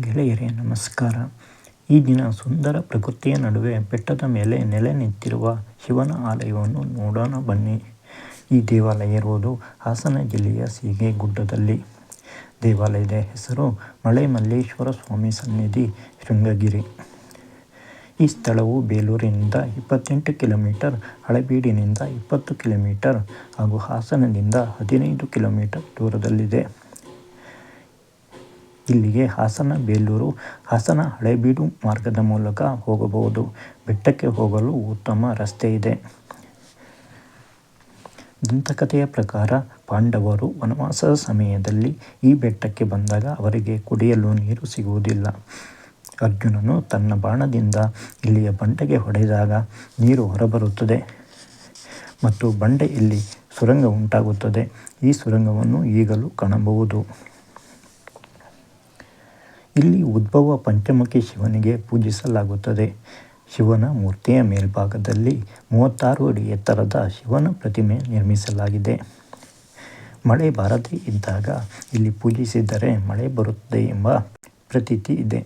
ಗೆಳೆಯರೇ ನಮಸ್ಕಾರ. ಈ ದಿನ ಸುಂದರ ಪ್ರಕೃತಿಯ ನಡುವೆ ಬೆಟ್ಟದ ಮೇಲೆ ನೆಲೆ ನಿಂತಿರುವ ಶಿವನ ಆಲಯವನ್ನು ನೋಡೋಣ ಬನ್ನಿ. ಈ ದೇವಾಲಯ ಇರುವುದು ಹಾಸನ ಜಿಲ್ಲೆಯ ಸೀಗೆಗುಡ್ಡದಲ್ಲಿ. ದೇವಾಲಯದ ಹೆಸರು ಮಳೆಮಲ್ಲೇಶ್ವರ ಸ್ವಾಮಿ ಸನ್ನಿಧಿ ಶೃಂಗಗಿರಿ. ಈ ಸ್ಥಳವು ಬೇಲೂರಿನಿಂದ 28 ಕಿಲೋಮೀಟರ್, ಹಳೇಬೀಡಿನಿಂದ 20 ಕಿಲೋಮೀಟರ್ ಹಾಗೂ ಹಾಸನದಿಂದ 15 ಕಿಲೋಮೀಟರ್ ದೂರದಲ್ಲಿದೆ. ಇಲ್ಲಿಗೆ ಹಾಸನ ಬೇಲೂರು, ಹಾಸನ ಹಳೇಬೀಡು ಮಾರ್ಗದ ಮೂಲಕ ಹೋಗಬಹುದು. ಬೆಟ್ಟಕ್ಕೆ ಹೋಗಲು ಉತ್ತಮ ರಸ್ತೆ ಇದೆ. ದಂತಕಥೆಯ ಪ್ರಕಾರ ಪಾಂಡವರು ವನವಾಸದ ಸಮಯದಲ್ಲಿ ಈ ಬೆಟ್ಟಕ್ಕೆ ಬಂದಾಗ ಅವರಿಗೆ ಕುಡಿಯಲು ನೀರು ಸಿಗುವುದಿಲ್ಲ. ಅರ್ಜುನನು ತನ್ನ ಬಾಣದಿಂದ ಇಲ್ಲಿಯ ಬಂಡೆಗೆ ಹೊಡೆದಾಗ ನೀರು ಹೊರಬರುತ್ತದೆ ಮತ್ತು ಬಂಡೆಯಲ್ಲಿ ಸುರಂಗ ಉಂಟಾಗುತ್ತದೆ. ಈ ಸುರಂಗವನ್ನು ಈಗಲೂ ಕಾಣಬಹುದು. ಇಲ್ಲಿ ಉದ್ಭವ ಪಂಚಮುಖಿ ಶಿವನಿಗೆ ಪೂಜಿಸಲಾಗುತ್ತದೆ. ಶಿವನ ಮೂರ್ತಿಯ ಮೇಲ್ಭಾಗದಲ್ಲಿ 36 ಅಡಿ ಎತ್ತರದ ಶಿವನ ಪ್ರತಿಮೆ ನಿರ್ಮಿಸಲಾಗಿದೆ. ಮಳೆ ಬಾರದೇ ಇದ್ದಾಗ ಇಲ್ಲಿ ಪೂಜಿಸಿದರೆ ಮಳೆ ಬರುತ್ತದೆ ಎಂಬ ಪ್ರತೀತಿ ಇದೆ.